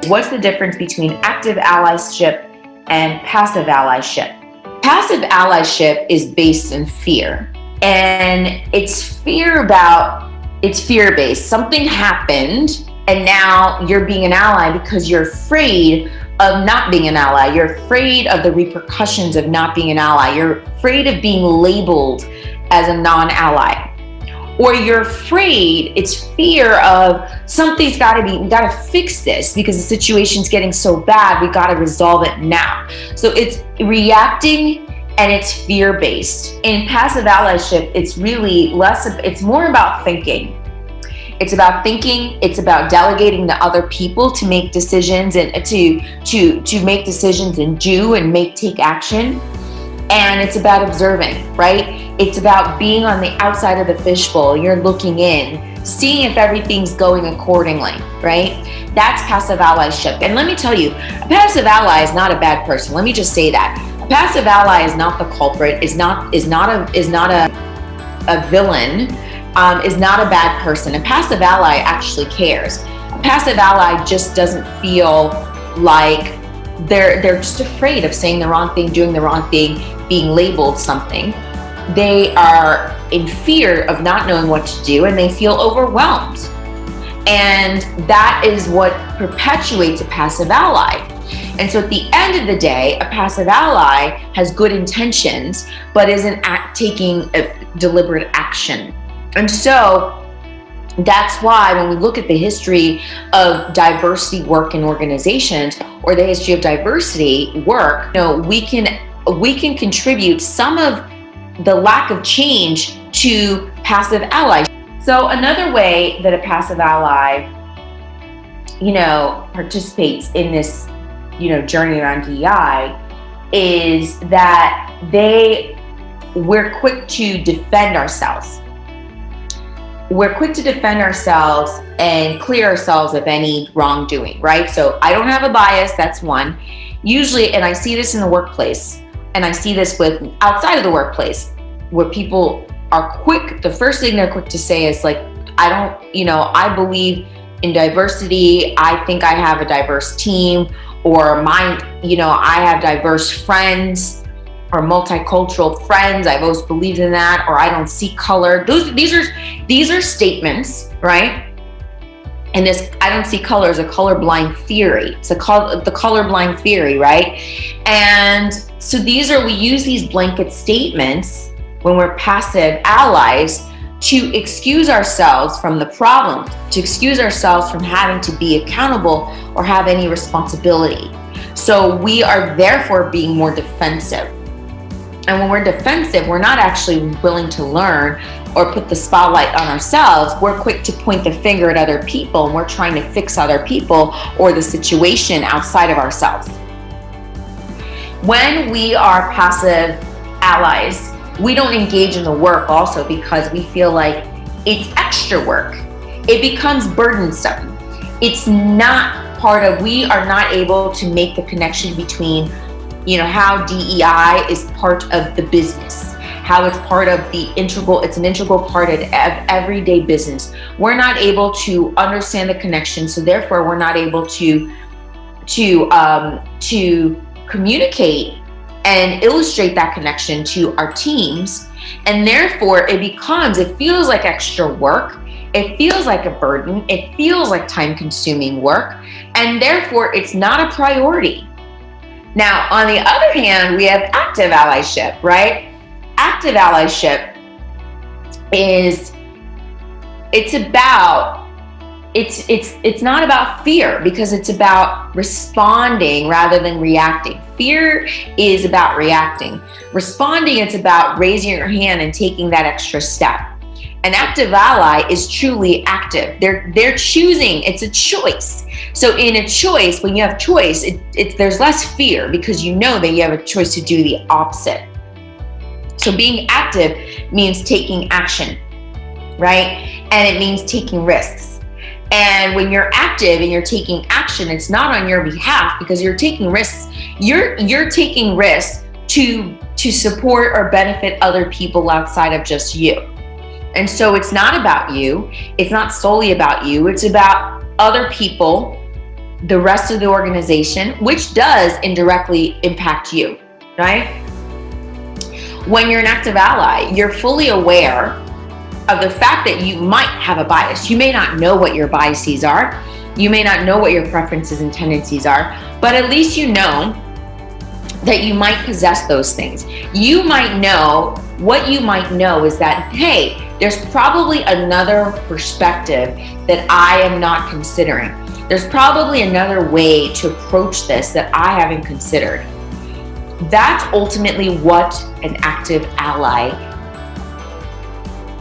What's the difference between active allyship and passive allyship? Passive allyship is based in fear, and it's fear-based. Something happened, and now you're being an ally because you're afraid of not being an ally. You're afraid of the repercussions of not being an ally. You're afraid of being labeled as a non-ally. Or you're afraid, it's fear of we gotta fix this because the situation's getting so bad, we gotta resolve it now. So it's reacting and it's fear-based. In passive allyship, it's more about thinking. It's about thinking, it's about delegating to other people to make decisions and to make decisions and take action. And it's about observing, right? It's about being on the outside of the fishbowl. You're looking in, seeing if everything's going accordingly, right? That's passive allyship. And let me tell you, a passive ally is not a bad person. Let me just say that. A passive ally is not the culprit, is not a villain, is not a bad person. A passive ally actually cares. A passive ally just doesn't feel like they're just afraid of saying the wrong thing, doing the wrong thing, being labeled something. They are in fear of not knowing what to do, and they feel overwhelmed. And that is what perpetuates a passive ally. And so at the end of the day, a passive ally has good intentions, but isn't taking a deliberate action. And so that's why when we look at the history of diversity work in organizations, or the history of diversity work, we can contribute some of the lack of change to passive allyship. So another way that a passive ally, participates in this, journey around DEI is that we're quick to defend ourselves. We're quick to defend ourselves and clear ourselves of any wrongdoing, right? So I don't have a bias, that's one. Usually, and I see this in the workplace, and I see this with outside of the workplace, where people are quick, the first thing they're quick to say is like, I believe in diversity, I think I have a diverse team, or I have diverse friends, or multicultural friends. I've always believed in that, or I don't see color. These are statements, right? And this I don't see color is a colorblind theory. It's the colorblind theory, right? And so we use these blanket statements when we're passive allies to excuse ourselves from the problem, to excuse ourselves from having to be accountable or have any responsibility. So we are therefore being more defensive. And when we're defensive, we're not actually willing to learn or put the spotlight on ourselves. We're quick to point the finger at other people, and we're trying to fix other people or the situation outside of ourselves. When we are passive allies, we don't engage in the work also because we feel like it's extra work. It becomes burdensome. It's not we are not able to make the connection between how DEI is part of the business, how it's part of it's an integral part of everyday business. We're not able to understand the connection, so therefore we're not able to communicate and illustrate that connection to our teams. And therefore it feels like extra work. It feels like a burden. It feels like time-consuming work. And therefore it's not a priority. Now, on the other hand, we have active allyship, right? Active allyship it's not about fear, because it's about responding rather than reacting. Fear is about reacting. Responding, it's about raising your hand and taking that extra step. An active ally is truly active. They're choosing. It's a choice. So in a choice, when you have choice, there's less fear because you know that you have a choice to do the opposite. So being active means taking action, right? And it means taking risks. And when you're active and you're taking action, it's not on your behalf because you're taking risks. You're taking risks to support or benefit other people outside of just you. And so it's not about you. It's not solely about you. It's about other people the rest of the organization, which does indirectly impact you, right? When you're an active ally, you're fully aware of the fact that you might have a bias. You may not know what your biases are. You may not know what your preferences and tendencies are, but at least you know that you might possess those things. You might know, what you might know is that, hey, there's probably another perspective that I am not considering. There's probably another way to approach this that I haven't considered. That's ultimately what an active ally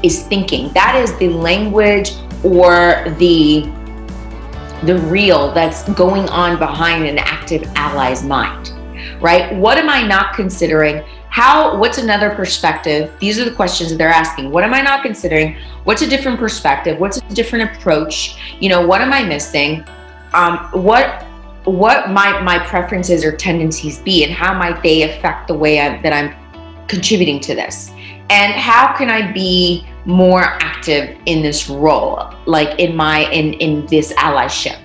is thinking. That is the language or the reel that's going on behind an active ally's mind, right? What am I not considering? What's another perspective? These are the questions that they're asking. What am I not considering? What's a different perspective? What's a different approach? What am I missing? What my preferences or tendencies be, and how might they affect the way that I'm contributing to this? And how can I be more active in this role, like in this allyship?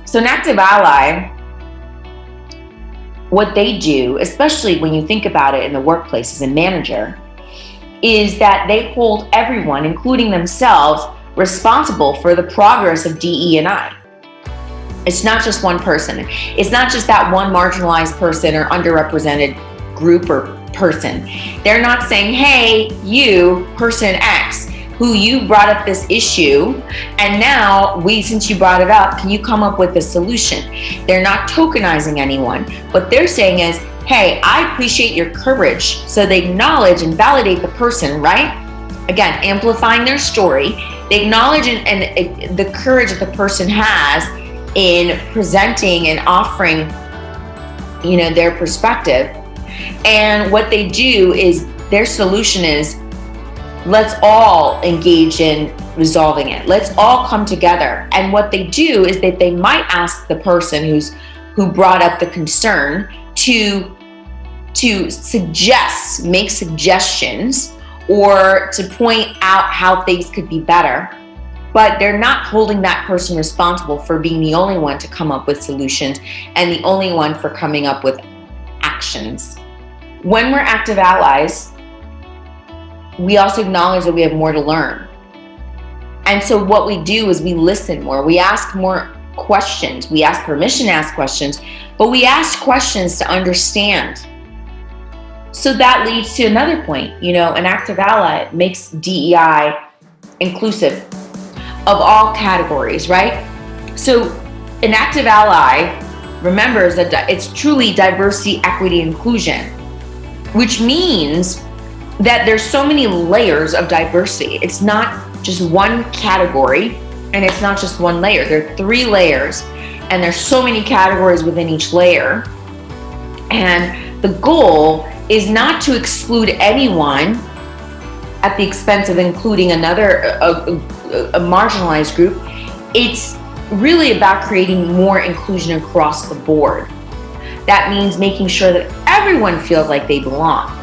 So an active ally, what they do, especially when you think about it in the workplace as a manager, is that they hold everyone, including themselves, responsible for the progress of DE&I. It's not just one person. It's not just that one marginalized person or underrepresented group or person. They're not saying, hey, you, person X, who you brought up this issue, and now since you brought it up, can you come up with a solution? They're not tokenizing anyone. What they're saying is, hey, I appreciate your courage. So they acknowledge and validate the person, right? Again, amplifying their story. They acknowledge and the courage that the person has in presenting and offering, their perspective. And what they do is, their solution is, let's all engage in resolving it. Let's all come together. And what they do is that they might ask the person who brought up the concern to make suggestions or to point out how things could be better. But they're not holding that person responsible for being the only one to come up with solutions and the only one for coming up with actions. When we're active allies, we also acknowledge that we have more to learn. And so what we do is we listen more. We ask more questions. We ask permission to ask questions, but we ask questions to understand. So that leads to another point. An active ally makes DEI inclusive of all categories, right? So an active ally remembers that it's truly diversity, equity, inclusion, which means that there's so many layers of diversity. It's not just one category, and it's not just one layer. There are 3 layers, and there's so many categories within each layer. And the goal is not to exclude anyone at the expense of including a marginalized group. It's really about creating more inclusion across the board. That means making sure that everyone feels like they belong.